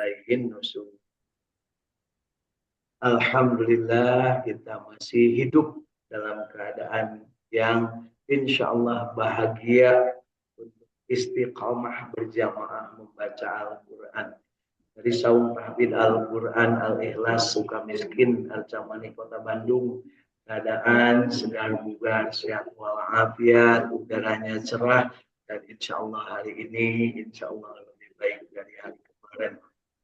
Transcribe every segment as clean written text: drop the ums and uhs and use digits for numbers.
ilaihin nusur. Alhamdulillah kita masih hidup dalam keadaan yang insya Allah bahagia untuk istiqamah berjamaah membaca Al-Quran. Dari Saum Tahfidz Al-Quran Al-Ikhlas Sukamiskin Al-Camani Kota Bandung, keadaan segar bugar, sehat walafiat, udaranya cerah, dan insya Allah hari ini insya Allah lebih baik dari hari kemarin.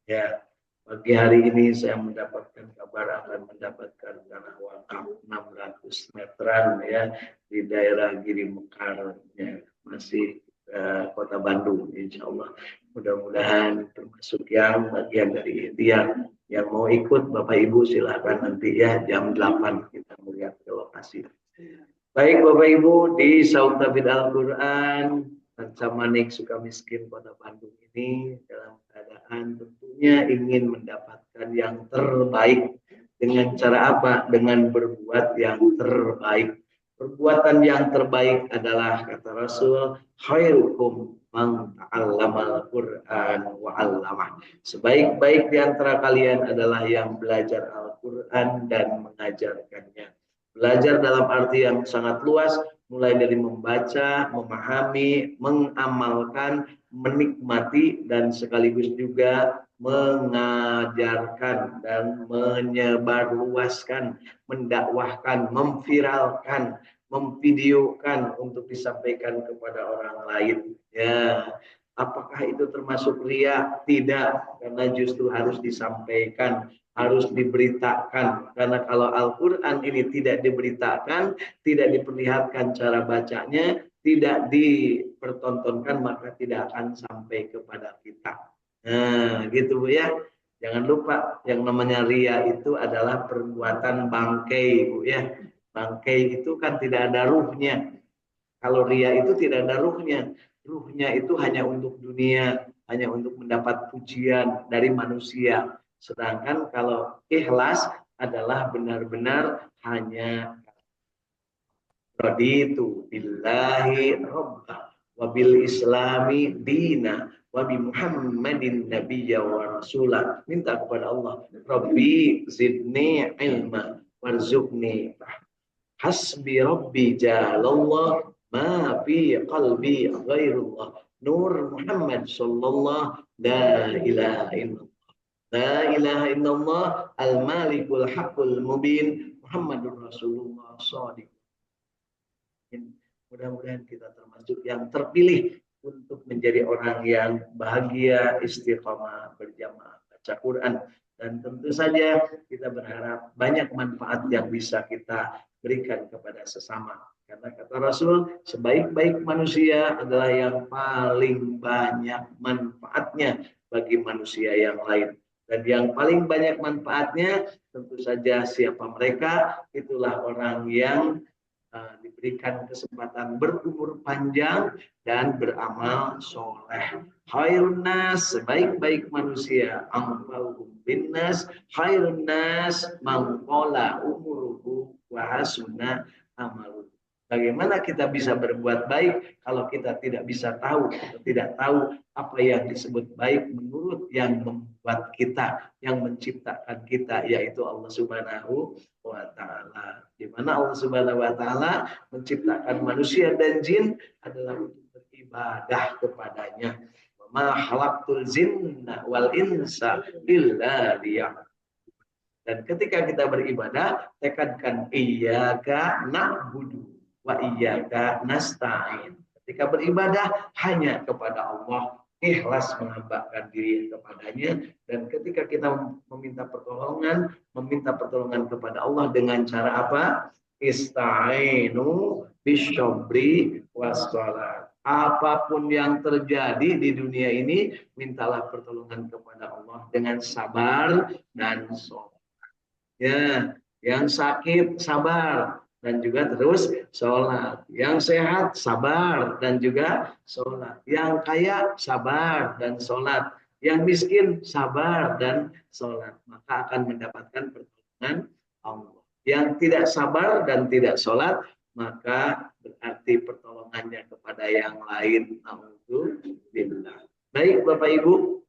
Ya, pagi hari ini saya mendapatkan kabar akan mendapatkan tanah wakaf 600 meteran ya di daerah Giri Mekar ya, masih Kota Bandung, insya Allah. Mudah-mudahan termasuk yang bagian dari ikhtiar. Yang mau ikut Bapak Ibu silakan nanti ya jam 8 kita melihat ke lokasi. Baik Bapak Ibu, di Saum Tahfidz Al-Quran Al-Camani Sukamiskin Kota Bandung ini dalam keadaan tentunya ingin mendapatkan yang terbaik. Dengan cara apa? Dengan berbuat yang terbaik. Perbuatan yang terbaik adalah kata Rasul, khairukum man ta'allamal Qur'an wa 'allamah. Sebaik-baik di antara kalian adalah yang belajar Al-Qur'an dan mengajarkannya. Belajar dalam arti yang sangat luas, mulai dari membaca, memahami, mengamalkan, menikmati, dan sekaligus juga mengajarkan dan menyebarluaskan, mendakwahkan, memviralkan, memvideokan untuk disampaikan kepada orang lain. Ya, apakah itu termasuk riya? Tidak, karena justru harus disampaikan, harus diberitakan. Karena kalau Al-Quran ini tidak diberitakan, tidak diperlihatkan cara bacanya, tidak dipertontonkan, maka tidak akan sampai kepada kita. Nah, gitu Bu ya. Jangan lupa yang namanya riya itu adalah perbuatan bangkai Bu ya. Bangkai itu kan tidak ada ruhnya. Kalau riya itu tidak ada ruhnya. Ruhnya itu hanya untuk dunia, hanya untuk mendapat pujian dari manusia. Sedangkan kalau ikhlas adalah benar-benar hanya raditu billahi rabba wa bil islami dina wa bi muhammadin nabiyya wa rasula. Minta kepada Allah, Rabbi zidni ilma warzuqni hasbi rabbi jalallah ma fi qalbi ghairullah nur Muhammad sallallahu la ilaha illallah. La ilaha illallah al-malikul haqqul mubin Muhammadur Rasulullah shadiq. Mudah-mudahan kita termasuk yang terpilih untuk menjadi orang yang bahagia, istiqamah, berjamaah, baca Quran. Dan tentu saja kita berharap banyak manfaat yang bisa kita berikan kepada sesama. Karena kata Rasul, sebaik-baik manusia adalah yang paling banyak manfaatnya bagi manusia yang lain. Dan yang paling banyak manfaatnya tentu saja siapa mereka, itulah orang yang diberikan kesempatan berumur panjang dan beramal soleh. Khairun nas, sebaik-baik manusia, amfaluhum binnas, khairun nas mangkola umuruhu wahasuna amaluhu. Bagaimana kita bisa berbuat baik kalau kita tidak bisa tahu, tidak tahu apa yang disebut baik menurut yang membuat kita, yang menciptakan kita, yaitu Allah Subhanahu wa Ta'ala. Di mana Allah Subhanahu wa Ta'ala menciptakan manusia dan jin adalah untuk beribadah kepadanya. Ma khalaqtul jinna wal insa illa liya'budun. Dan ketika kita beribadah, tekankan iyyaka na'budu wa iyyaka nasta'in. Ketika beribadah hanya kepada Allah, ikhlas menghambakan diri kepadanya, dan ketika kita meminta pertolongan kepada Allah dengan cara apa? Ista'inu bisyabri wassalat. Apapun yang terjadi di dunia ini, mintalah pertolongan kepada Allah dengan sabar dan sholat. Ya, yang sakit sabar dan juga terus sholat. Yang sehat sabar dan juga sholat. Yang kaya sabar dan sholat. Yang miskin sabar dan sholat. Maka akan mendapatkan pertolongan Allah. Yang tidak sabar dan tidak sholat, maka berarti pertolongannya kepada yang lain. Alhamdulillah. Baik Bapak Ibu,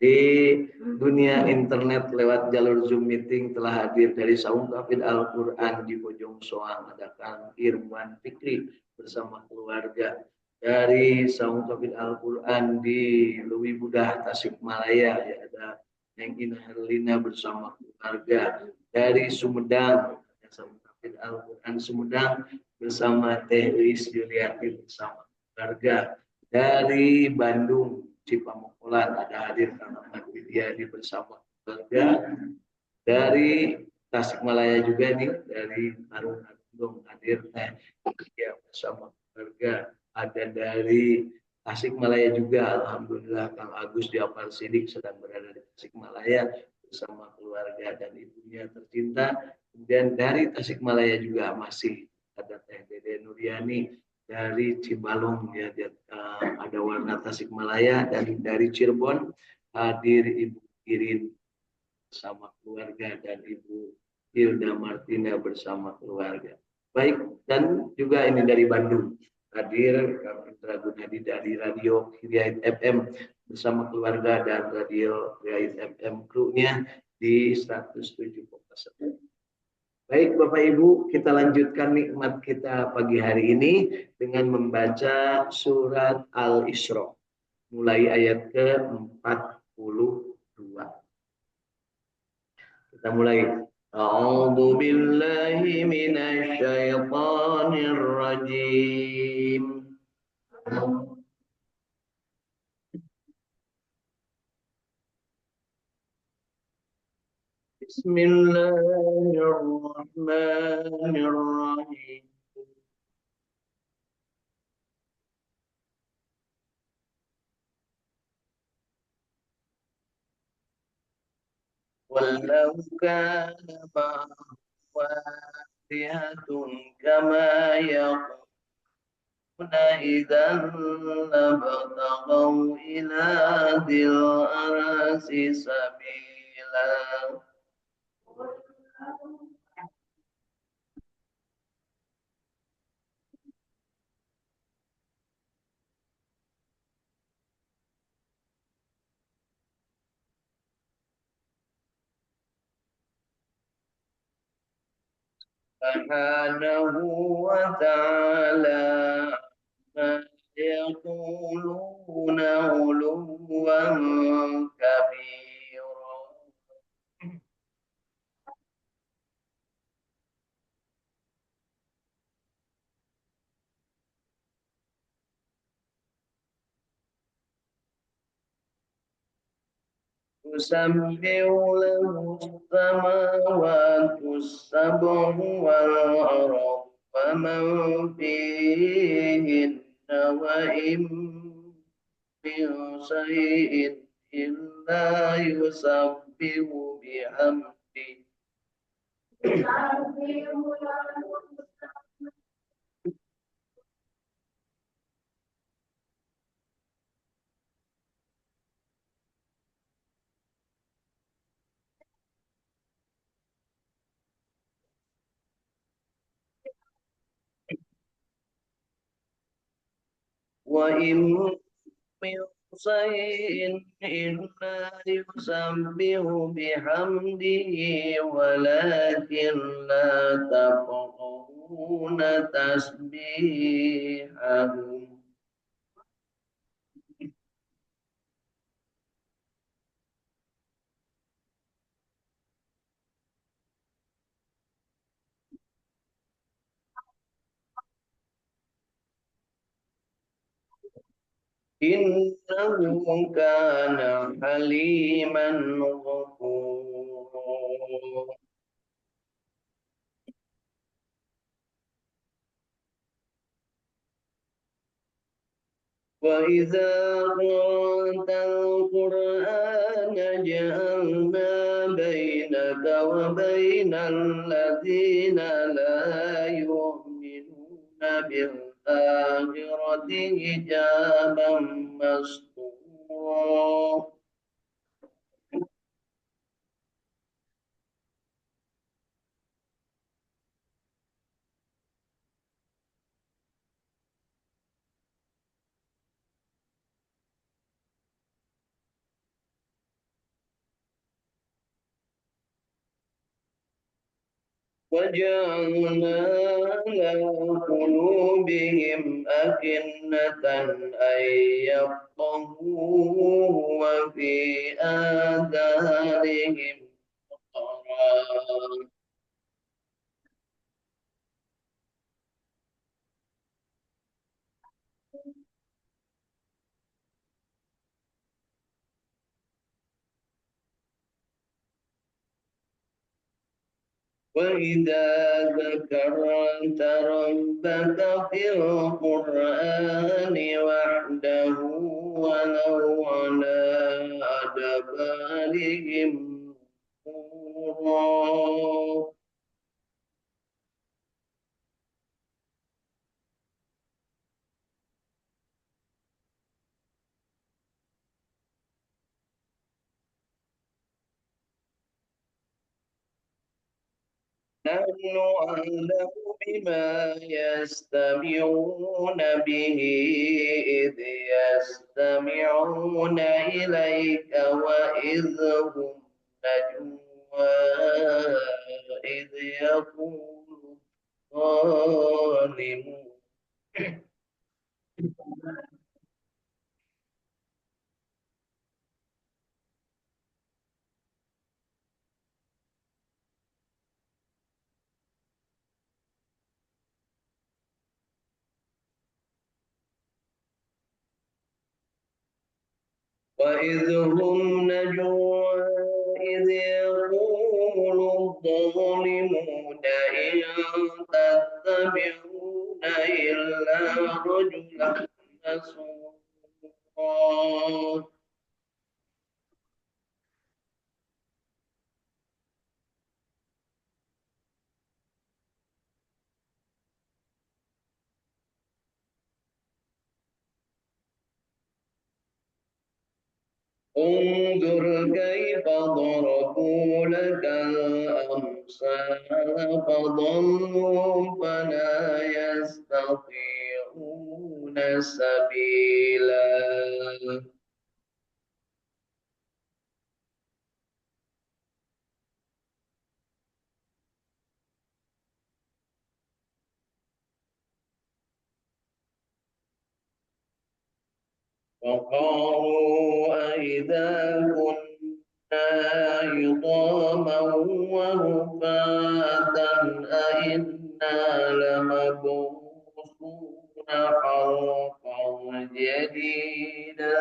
Di dunia internet lewat jalur Zoom meeting telah hadir dari Saung Hafid Al-Quran di Bojong Soang, ada Kang Irwan Fikri bersama keluarga. Dari Saung Hafid Al-Quran di Lewi Budah Tasikmalaya, ya, ada Neng Ina Herlina bersama keluarga. Dari Sumedang, ada Saung Hafid Al-Quran Sumedang bersama Teh Lis Juliati bersama keluarga. Dari Bandung, Cipamokolan, ada hadir Kang Ahmad Widyadi bersama keluarga. Dari Tasikmalaya juga nih, dari Arung hadir ya, bersama keluarga. Ada dari Tasikmalaya juga, alhamdulillah Kang Agus Diapar Sidik sedang berada di Tasikmalaya bersama keluarga dan ibunya tercinta. Kemudian dari Tasikmalaya juga masih ada Teh Dede Nuryani dari Cibalong, ya, ada warna Tasikmalaya. Dan dari Cirebon hadir Ibu Irin bersama keluarga dan Ibu Hilda Martina bersama keluarga. Baik, dan juga ini dari Bandung hadir Kang Indra Gunadi dari Radio Hidayat FM bersama keluarga dan Radio Hidayat FM krunya di 107,1. Baik Bapak Ibu, kita lanjutkan nikmat kita pagi hari ini dengan membaca surat Al-Isra mulai ayat ke-42. Kita mulai. A'udzu billahi minasy syaithanir rajim. Bismillahirrahmanirrahim. Walau kana ma'watihatun kama yaquluna idzan labtaghaw ila dzil arasi sabila. Subhanahu wa ta'ala ma yaquluna uluwan kabira. Tusabbihu lahu as-samawati as-sab'u wal ardu wa man fihinna wa in min shay'in illa yusabbihu bihamdihi. Wa in min shay'in illa yusabbihu bihamdihi walakin la tafqahuna tasbihahum. Innahu kana haliman ghafura. وإذا قرأت القرآن جعلنا بينك وبين الذين لا يؤمنون بالآخرة حجابا مستورا. وجعلنا على قلوبهم أكنة أن يفقهوه وفي آذانهم وقرا وإذا ذكرت ربك في القرآن وحده ولو على أدبارهم نفورا نحن أعلم بما يستمعون به إذ يستمعون إليك وإذ هم نجوى إذ يقول الظالمون وإذ هم نجوى إذ يقول الظالمون إن تتبعون إلا رجلا مسحورا انظر كيف ضربوا لك الأمثال فضلوا فلا يستطيعون سبيلا وقالوا أئذا كنا عظاما ورفاتا أئنا لمبعوثون خلقا جديدا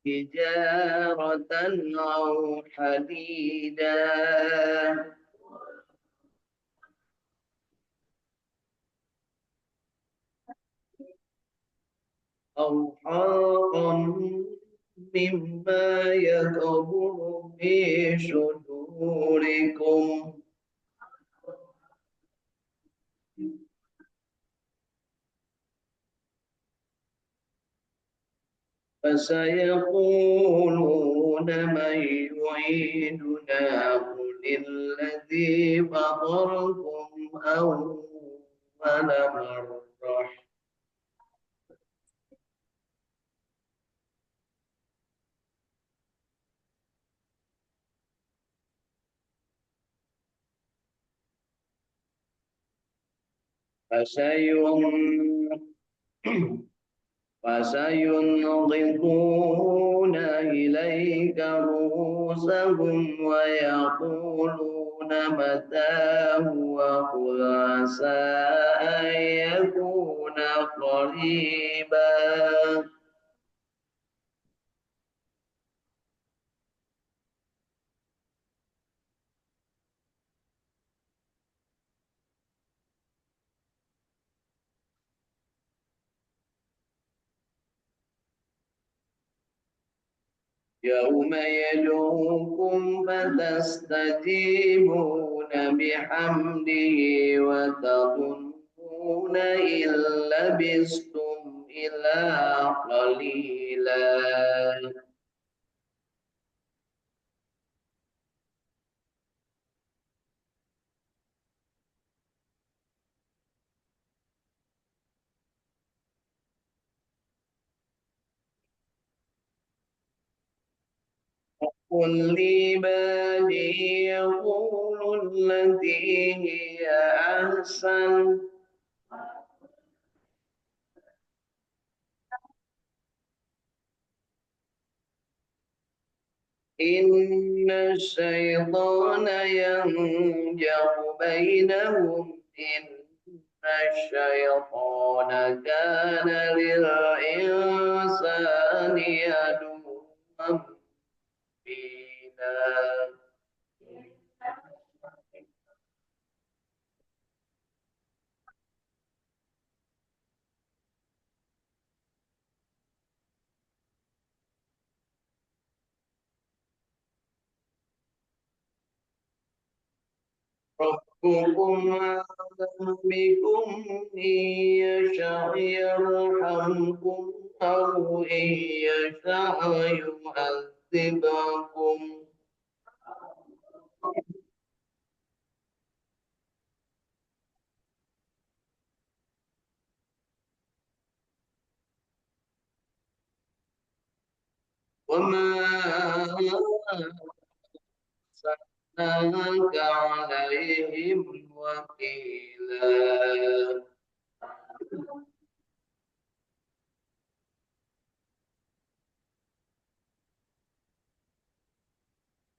حجارة أو حديدا أو حارا مما يكبر في صدوركم فسيقولون من يعيدنا قل الذي فطركم أول مرة فسينغضون إليك رؤوسهم ويقولون متاه وقل عسى أن يكون قريبا يوم يدعوكم فتستجيبون بحمده وتظنون إن لبثتم إلا قليلا قل لعبادي يقولوا التي هي أحسن إن الشيطان ينجر بينهم إن الشيطان كان للإنسان عدوا مبينا ربكم أعلم بكم إن يشاء يرحمكم أو إن يشاء يعذبكم وما أرسلناك عليهم وكيلا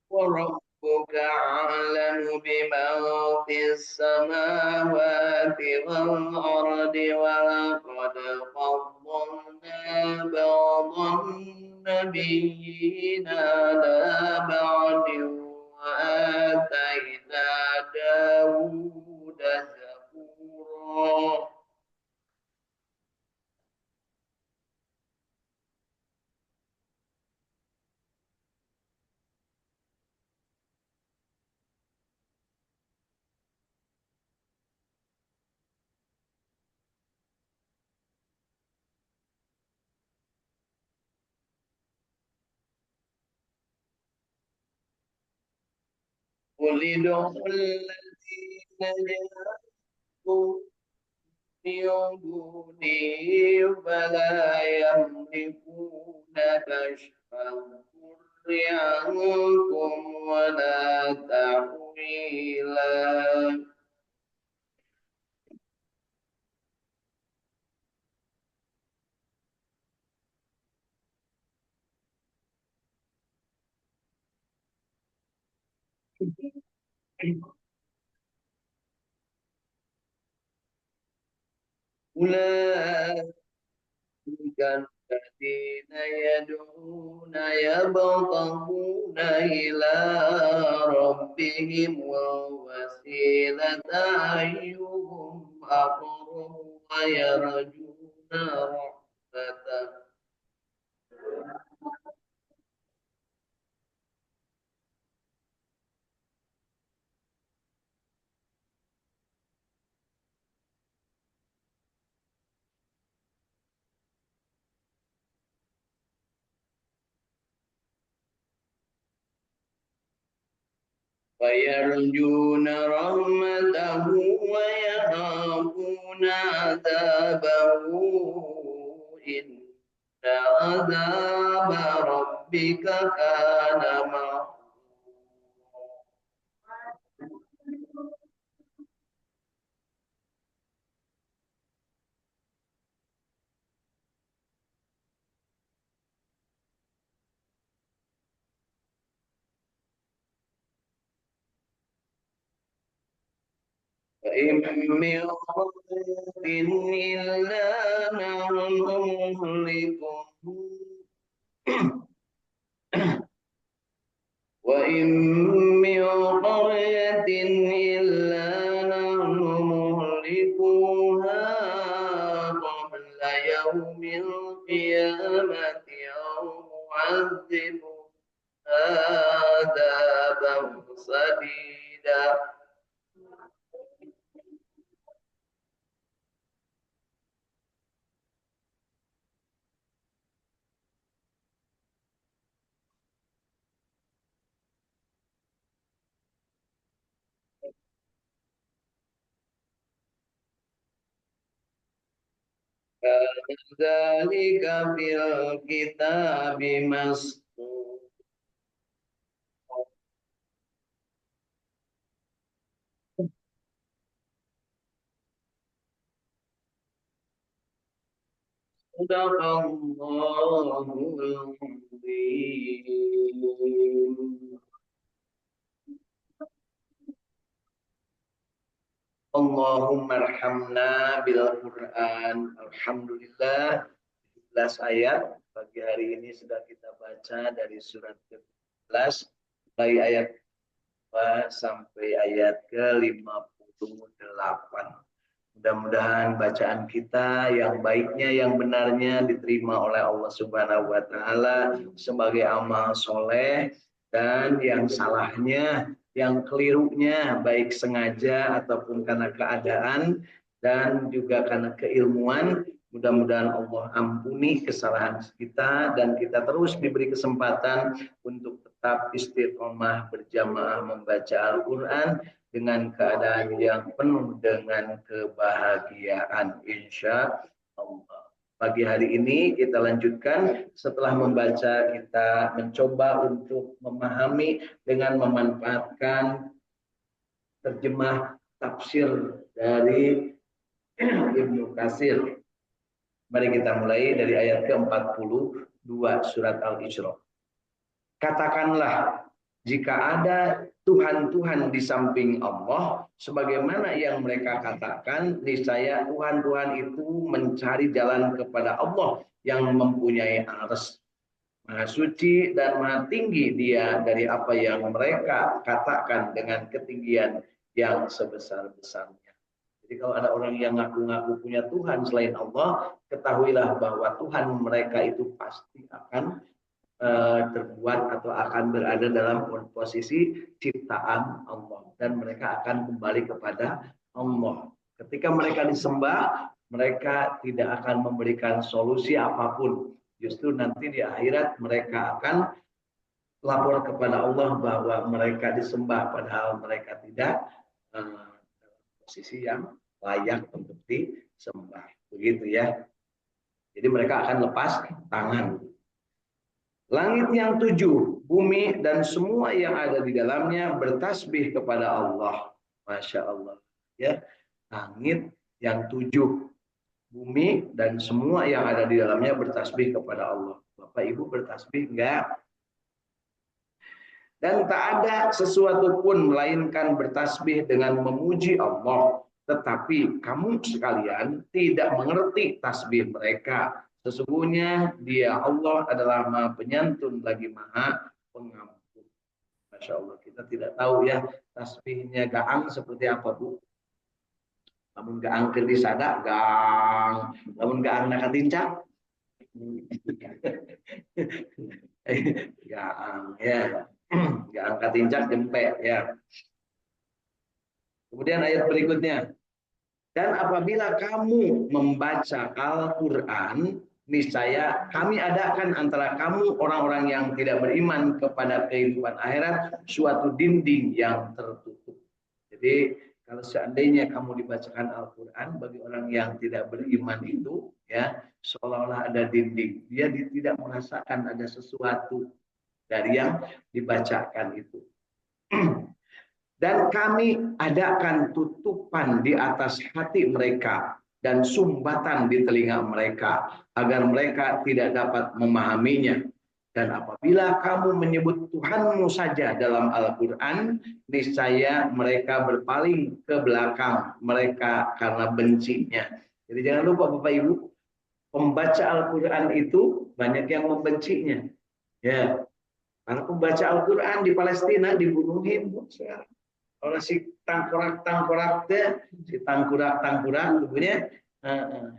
وربك أعلم بمن في السماوات والأرض ولقد فضلنا بعض النبيين على بعض وآتينا داود زبورا قل ادعوا الذين جاءوا من دونه فلا يملكون كشف الضر عنكم ولا تحويلا أولئك الذين يدعون يبتغون إلى ربهم الوسيلة أيهم أقرب ويرجون رحمته ويرجون رحمته ويخافون عذابه إن عذاب ربك كان محظورا وإن من قرية إلا نحن مهلكهم وإن من قرية إلا نحن مهلكوها قبل يوم القيامة أو معذبها عذابا شديدا كان ذلك في الكتاب مسطورا Sadaqallahul azim. Allahumma arhamna bil Quran. Alhamdulillah 11 ayat pagi hari ini sudah kita baca dari surat ke-11 mulai ayat 2 sampai ayat ke-58. Mudah-mudahan bacaan kita yang baiknya, yang benarnya diterima oleh Allah Subhanahu wa taala sebagai amal soleh, dan yang salahnya, yang kelirunya baik sengaja ataupun karena keadaan dan juga karena keilmuan, mudah-mudahan Allah ampuni kesalahan kita dan kita terus diberi kesempatan untuk tetap istiqomah berjamaah membaca Al-Qur'an dengan keadaan yang penuh dengan kebahagiaan, insya Allah. Pagi hari ini kita lanjutkan. Setelah membaca, kita mencoba untuk memahami dengan memanfaatkan terjemah tafsir dari Ibnu Katsir. Mari kita mulai dari ayat ke-42 surat Al-Isra. Katakanlah, jika ada Tuhan-Tuhan di samping Allah, sebagaimana yang mereka katakan, niscaya Tuhan-Tuhan itu mencari jalan kepada Allah yang mempunyai arsy. Maha suci dan maha tinggi Dia dari apa yang mereka katakan dengan ketinggian yang sebesar-besarnya. Jadi kalau ada orang yang ngaku-ngaku punya Tuhan selain Allah, ketahuilah bahwa Tuhan mereka itu pasti akan terbuat atau akan berada dalam posisi ciptaan Allah, dan mereka akan kembali kepada Allah. Ketika mereka disembah, mereka tidak akan memberikan solusi apapun. Justru nanti di akhirat mereka akan lapor kepada Allah bahwa mereka disembah padahal mereka tidak dalam posisi yang layak untuk disembah. Begitu ya. Jadi mereka akan lepas tangan. Langit yang 7, bumi dan semua yang ada di dalamnya bertasbih kepada Allah. Masya Allah. Ya, langit yang 7, bumi dan semua yang ada di dalamnya bertasbih kepada Allah. Bapak Ibu bertasbih enggak? Dan tak ada sesuatu pun melainkan bertasbih dengan memuji Allah. Tetapi kamu sekalian tidak mengerti tasbih mereka. Sesungguhnya Dia Allah adalah Maha Penyantun lagi Maha Pengampun. Masya Allah, kita tidak tahu ya tasbihnya gaang seperti apa, Bu. Namun gaang ke disada, gang. Namun gaang nak tincak. Gaang ya. Gaang katincak jempek ya. Kemudian ayat berikutnya. Dan apabila kamu membaca Al-Quran, niscaya kami adakan antara kamu orang-orang yang tidak beriman kepada kehidupan akhirat suatu dinding yang tertutup. Jadi kalau seandainya kamu dibacakan Al-Quran, bagi orang yang tidak beriman itu, ya seolah-olah ada dinding. Dia tidak merasakan ada sesuatu dari yang dibacakan itu. Dan kami adakan tutupan di atas hati mereka dan sumbatan di telinga mereka agar mereka tidak dapat memahaminya. Dan apabila kamu menyebut Tuhanmu saja dalam Al-Quran, niscaya mereka berpaling ke belakang mereka karena bencinya. Jadi jangan lupa Bapak Ibu, pembaca Al-Quran itu banyak yang membencinya. Ya, karena pembaca Al-Quran di Palestina dibunuhin sekarang. Kalau si tangkurak si tangkurak tentunya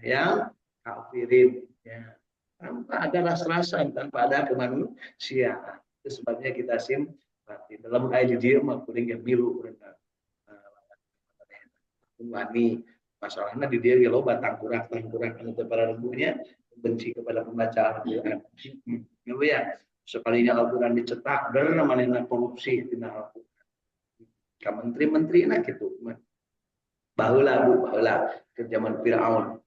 yang kafirin, ya, tanpa ada ras-rasan, tanpa ada kemanusiaan. Itu sebabnya kita simpati dalam ayat dia makuring yang milu wani. Masalahnya di dia lo tangkurak itu para rembunya benci kepada pembaca Al-Quran. Ya, sekalinya Al-Quran dicetak, namanya korupsi tina Al-Quran. Ka menteri-menteri nah gitu. Baheula Bu, baheula ke zaman Firaun.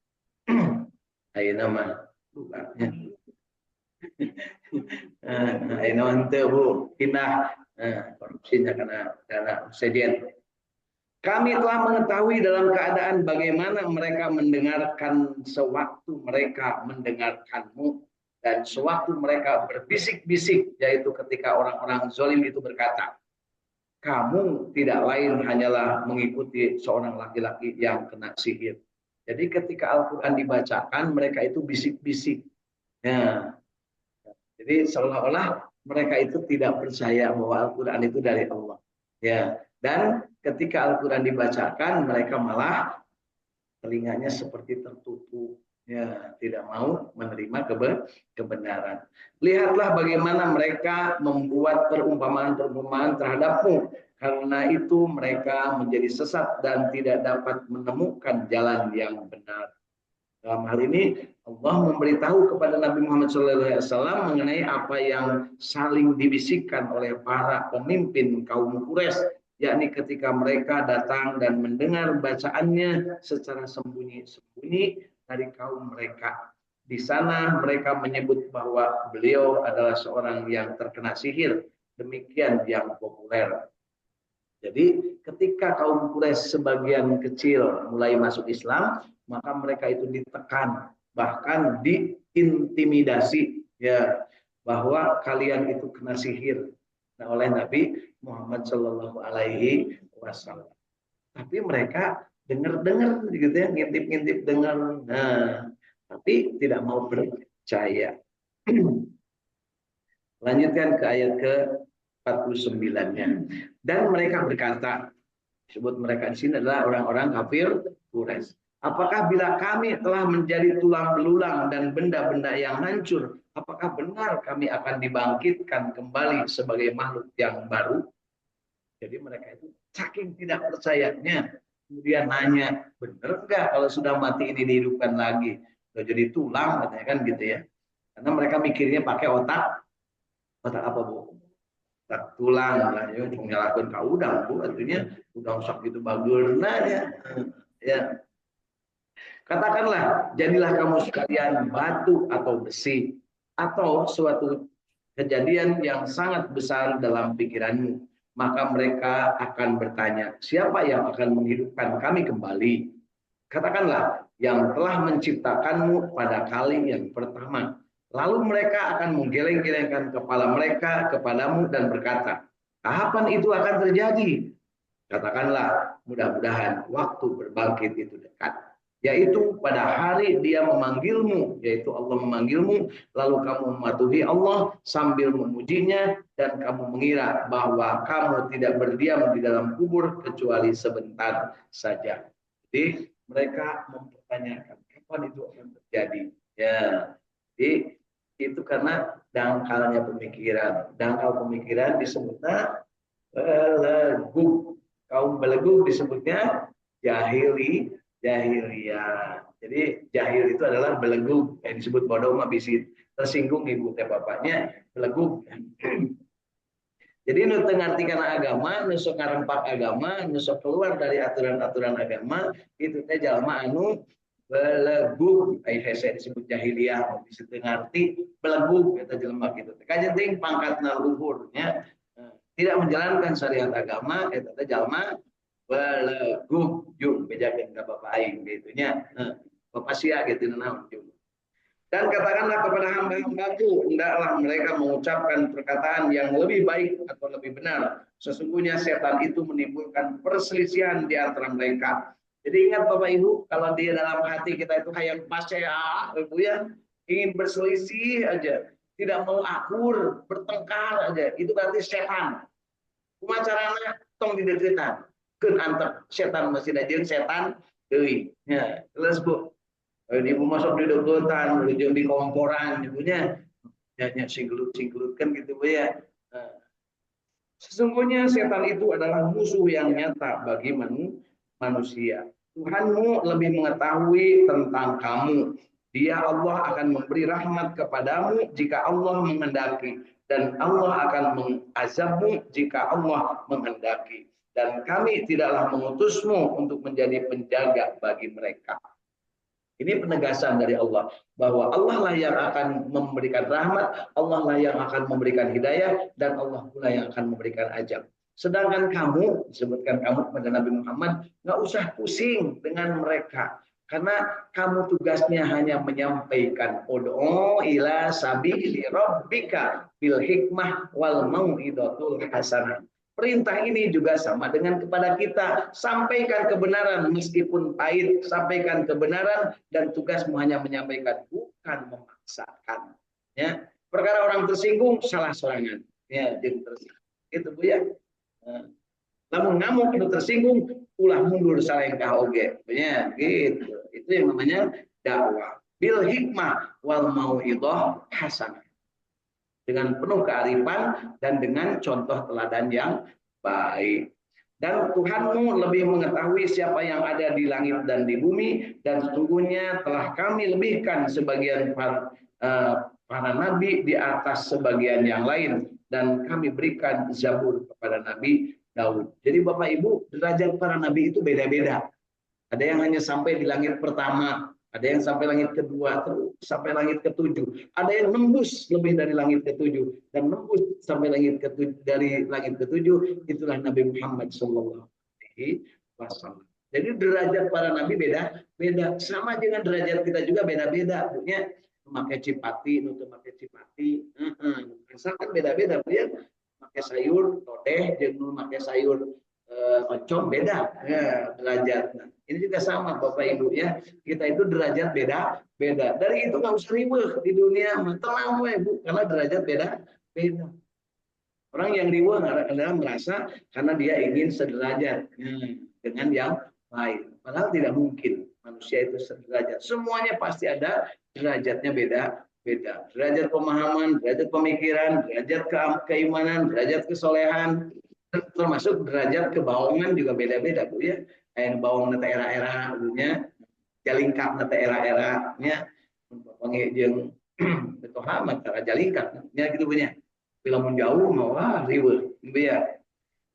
Ayeuna mah bukannya. Ayeuna teu Bu, pindah korupsinya karena presiden. Kami telah mengetahui dalam keadaan bagaimana mereka mendengarkan sewaktu mereka mendengarkanmu dan sewaktu mereka berbisik-bisik, yaitu ketika orang-orang zalim itu berkata, kamu tidak lain hanyalah mengikuti seorang laki-laki yang kena sihir. Jadi ketika Al-Quran dibacakan, mereka itu bisik-bisik. Ya, jadi seolah-olah mereka itu tidak percaya bahwa Al-Quran itu dari Allah. Ya, dan ketika Al-Quran dibacakan, mereka malah telinganya seperti tertutup. Ya, tidak mau menerima kebenaran. Lihatlah bagaimana mereka membuat perumpamaan-perumpamaan terhadapmu. Karena itu mereka menjadi sesat dan tidak dapat menemukan jalan yang benar. Dalam hal ini Allah memberitahu kepada Nabi Muhammad SAW mengenai apa yang saling dibisikkan oleh para pemimpin kaum Quraisy, yakni ketika mereka datang dan mendengar bacaannya secara sembunyi-sembunyi dari kaum mereka. Di sana mereka menyebut bahwa beliau adalah seorang yang terkena sihir, demikian yang populer. Jadi ketika kaum Quraisy sebagian kecil mulai masuk Islam, maka mereka itu ditekan, bahkan diintimidasi, ya, bahwa kalian itu kena sihir oleh Nabi Muhammad Shallallahu Alaihi Wasallam. Tapi mereka dengar-dengar gitu ya, ngintip-ngintip dengar, nah, tapi tidak mau percaya. Lanjutkan ke ayat ke 49-nya. Dan mereka berkata, disebut mereka di sini adalah orang-orang kafir Quraisy. Apakah bila kami telah menjadi tulang belulang dan benda-benda yang hancur, apakah benar kami akan dibangkitkan kembali sebagai makhluk yang baru? Jadi mereka itu saking tidak percayanya, kemudian nanya, benar enggak kalau sudah mati ini dihidupkan lagi? Udah jadi tulang, katanya kan gitu ya. Karena mereka mikirnya pakai otak. Otak apa, Bu? Tak tulang lah ya, nyalakan kau udang, Bu, artinya udang sak gitu bagurna ya. Katakanlah, jadilah kamu sekalian batu atau besi atau suatu kejadian yang sangat besar dalam pikiranmu, maka mereka akan bertanya, siapa yang akan menghidupkan kami kembali? Katakanlah, yang telah menciptakanmu pada kali yang pertama. Lalu mereka akan menggeleng-gelengkan kepala mereka kepadamu dan berkata, kapan itu akan terjadi? Katakanlah, mudah-mudahan waktu berbangkit itu dekat. Yaitu pada hari dia memanggilmu, yaitu Allah memanggilmu, lalu kamu mematuhi Allah sambil memujinya, dan kamu mengira bahwa kamu tidak berdiam di dalam kubur kecuali sebentar saja. Jadi mereka mempertanyakan kapan itu akan terjadi. Ya, jadi itu karena dangkalnya pemikiran. Dangkal pemikiran disebutnya belegu. Kaum belegu disebutnya jahiliyah. Jadi jahil itu adalah belegu, yang disebut bodoh mah bisi tersinggung ibu teh bapaknya belegu. Jadi nu tengartikan agama, nu sok ngarempak agama, nu sok keluar dari aturan-aturan agama, itu teh jalma anu belegu, ai hese disebut jahiliyah, bisa tengarti belegu eta jelema kitu teh. Kajenting pangkatna luhurnya tidak menjalankan syariat agama, eta teh jalma belegu, jung bejakeun ka bapak aing gitu nya. Bapak sia gitu naon jung. Dan katakanlah kepada hamba-hambaku, hendaklah mereka mengucapkan perkataan yang lebih baik atau lebih benar. Sesungguhnya setan itu menimbulkan perselisihan di antara mereka. Jadi ingat Bapak Ibu, kalau di dalam hati kita itu hayang pasea, Ibu ya, ingin berselisih aja, tidak mau akur, bertengkar aja, itu berarti setan. Kumacarana tong dideketan, keun antep setan masih dajieun setan deui. Ya, terus Bu. Ibu masuk di deketan, ujung di komporan, ibunya nyanyi singgelut kan gitu Bu ya. Sesungguhnya setan itu adalah musuh yang nyata bagi manusia. Tuhanmu lebih mengetahui tentang kamu. Dia Allah akan memberi rahmat kepadamu jika Allah menghendaki, dan Allah akan mengazabmu jika Allah menghendaki. Dan kami tidaklah mengutusmu untuk menjadi penjaga bagi mereka. Ini penegasan dari Allah bahwa Allah lah yang akan memberikan rahmat, Allah lah yang akan memberikan hidayah, dan Allah pula yang akan memberikan ajab. Sedangkan kamu, disebutkan kamu kepada Nabi Muhammad, nggak usah pusing dengan mereka. Karena kamu tugasnya hanya menyampaikan ud'u ila sabili rabbika bil hikmah wal mau'izatul hasanah. Perintah ini juga sama dengan kepada kita. Sampaikan kebenaran meskipun pahit, sampaikan kebenaran dan tugasmu hanya menyampaikan, bukan memaksakan. Ya, perkara orang tersinggung salah sorangan. Ya, jadi tersinggung. Itu Bu ya. Namun ngamuk itu tersinggung, ulah mundur salengkah oge. Ya, gitu. Itu yang namanya dakwah. Bil hikmah wal mau'izah hasanah. Dengan penuh kearifan dan dengan contoh teladan yang baik. Dan Tuhanmu lebih mengetahui siapa yang ada di langit dan di bumi, dan sesungguhnya telah kami lebihkan sebagian para nabi di atas sebagian yang lain, dan kami berikan Zabur kepada Nabi Daud. Jadi Bapak Ibu, derajat para nabi itu beda-beda. Ada yang hanya sampai di langit pertama, ada yang sampai langit kedua, terus sampai langit ketujuh. Ada yang nembus lebih dari langit ketujuh dan nembus sampai langit ketujuh. Dari langit ketujuh itulah Nabi Muhammad SAW. Jadi derajat para nabi beda. Sama dengan derajat kita juga beda-beda. Punya memakai cipati, nutup pakai cipati. Asalkan beda-beda. Dia pakai sayur, todeh, jeung pakai sayur oncom beda ya, derajat. Nah, ini juga sama Bapak Ibu ya, kita itu derajat beda. Dari itu nggak usah ribet di dunia, tenang Bu, karena derajat beda. Orang yang riweuh adalah merasa karena dia ingin sederajat dengan yang lain. Padahal tidak mungkin manusia itu sederajat. Semuanya pasti ada derajatnya beda. Derajat pemahaman, derajat pemikiran, derajat keimanan, derajat kesolehan, termasuk derajat kebawangan juga beda-beda Bu ya. Kayak bawang nata era-era dulunya, jalingkap nata era-era nya, panggil jeung betoha mata jalingkap nya gitu punya. Bila jauh mau ribet gitu ya.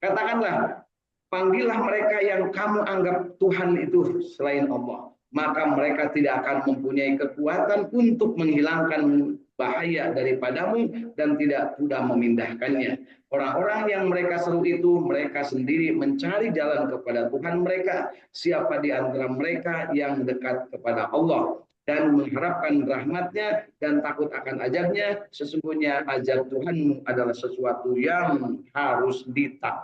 Katakanlah, panggillah mereka yang kamu anggap Tuhan itu selain Allah, maka mereka tidak akan mempunyai kekuatan untuk menghilangkan bahaya daripadamu dan tidak mudah memindahkannya. Orang-orang yang mereka seru itu, mereka sendiri mencari jalan kepada Tuhan mereka. Siapa di antara mereka yang dekat kepada Allah dan mengharapkan rahmatnya dan takut akan azabnya, sesungguhnya azab Tuhanmu adalah sesuatu yang harus ditakutkan.